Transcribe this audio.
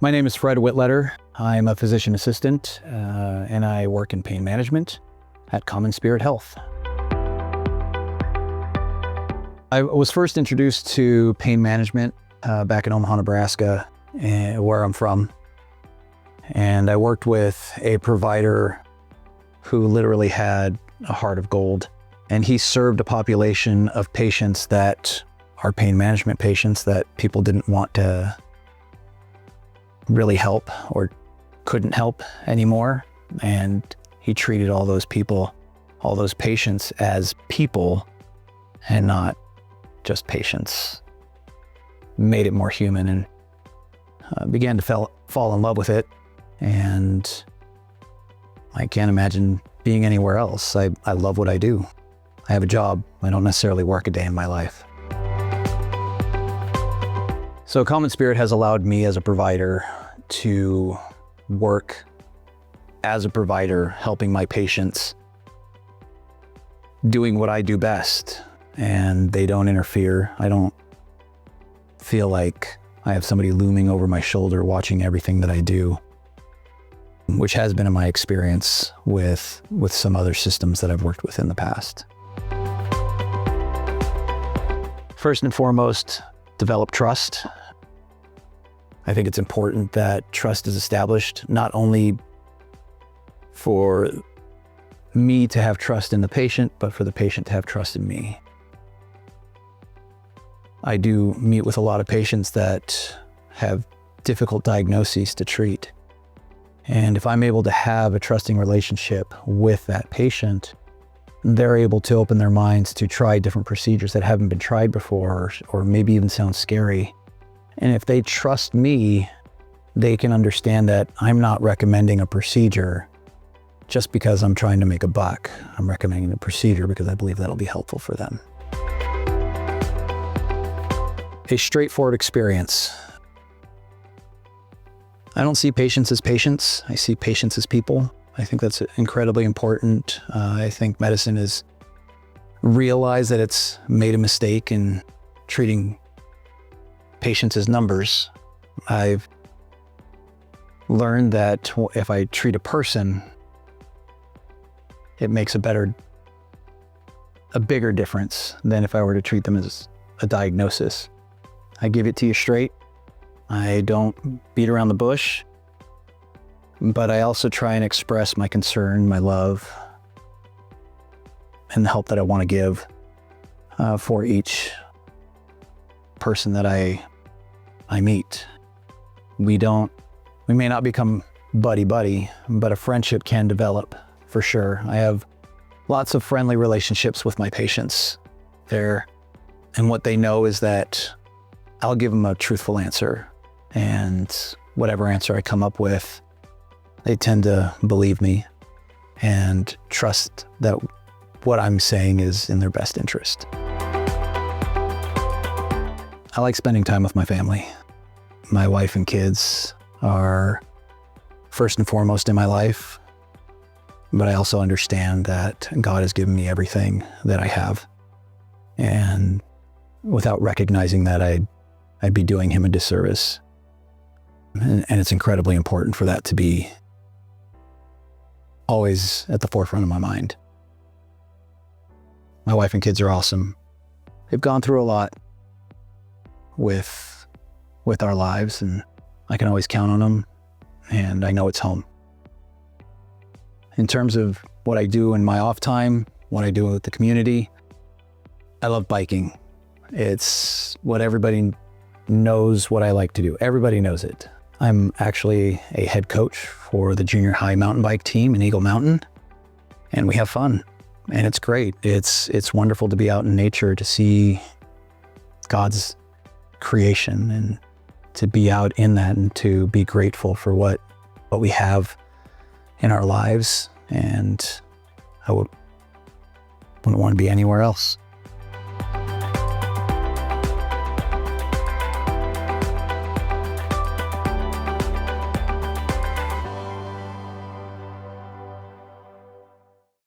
My name is Fred Wittleder. I'm a physician assistant and I work in pain management at CommonSpirit Health. I was first introduced to pain management back in Omaha, Nebraska, where I'm from. And I worked with a provider who literally had a heart of gold. And he served a population of patients that are pain management patients that people didn't want to really help or couldn't help anymore. And he treated all those people, all those patients as people and not just patients. Made it more human and began to fall in love with it. And I can't imagine being anywhere else. I love what I do. I have a job. I don't necessarily work a day in my life. So CommonSpirit has allowed me as a provider to work as a provider, helping my patients, doing what I do best, and they don't interfere. I don't feel like I have somebody looming over my shoulder watching everything that I do, which has been in my experience with some other systems that I've worked with in the past. First and foremost, develop trust. I think it's important that trust is established, not only for me to have trust in the patient, but for the patient to have trust in me. I do meet with a lot of patients that have difficult diagnoses to treat. And if I'm able to have a trusting relationship with that patient, they're able to open their minds to try different procedures that haven't been tried before, or maybe even sound scary. And if they trust me, they can understand that I'm not recommending a procedure just because I'm trying to make a buck. I'm recommending a procedure because I believe that'll be helpful for them. A straightforward experience. I don't see patients as patients. I see patients as people. I think that's incredibly important. I think medicine has realized that it's made a mistake in treating patients as numbers. I've learned that if I treat a person, it makes a bigger difference than if I were to treat them as a diagnosis. I give it to you straight. I don't beat around the bush, but I also try and express my concern, my love, and the help that I want to give for each person that I meet. We may not become buddy-buddy, but a friendship can develop for sure. I have lots of friendly relationships with my patients there, and what they know is that I'll give them a truthful answer, and whatever answer I come up with, they tend to believe me and trust that what I'm saying is in their best interest. I like spending time with my family. My wife and kids are first and foremost in my life, but I also understand that God has given me everything that I have. And without recognizing that, I'd be doing him a disservice. And it's incredibly important for that to be always at the forefront of my mind. My wife and kids are awesome. They've gone through a lot with our lives, and I can always count on them, and I know it's home. In terms of what I do in my off time, what I do with the community, I love biking. It's what everybody knows what I like to do. Everybody knows it. I'm actually a head coach for the junior high mountain bike team in Eagle Mountain, and we have fun, and it's great. It's wonderful to be out in nature, to see God's creation, and to be out in that, and to be grateful for what we have in our lives. And I wouldn't want to be anywhere else.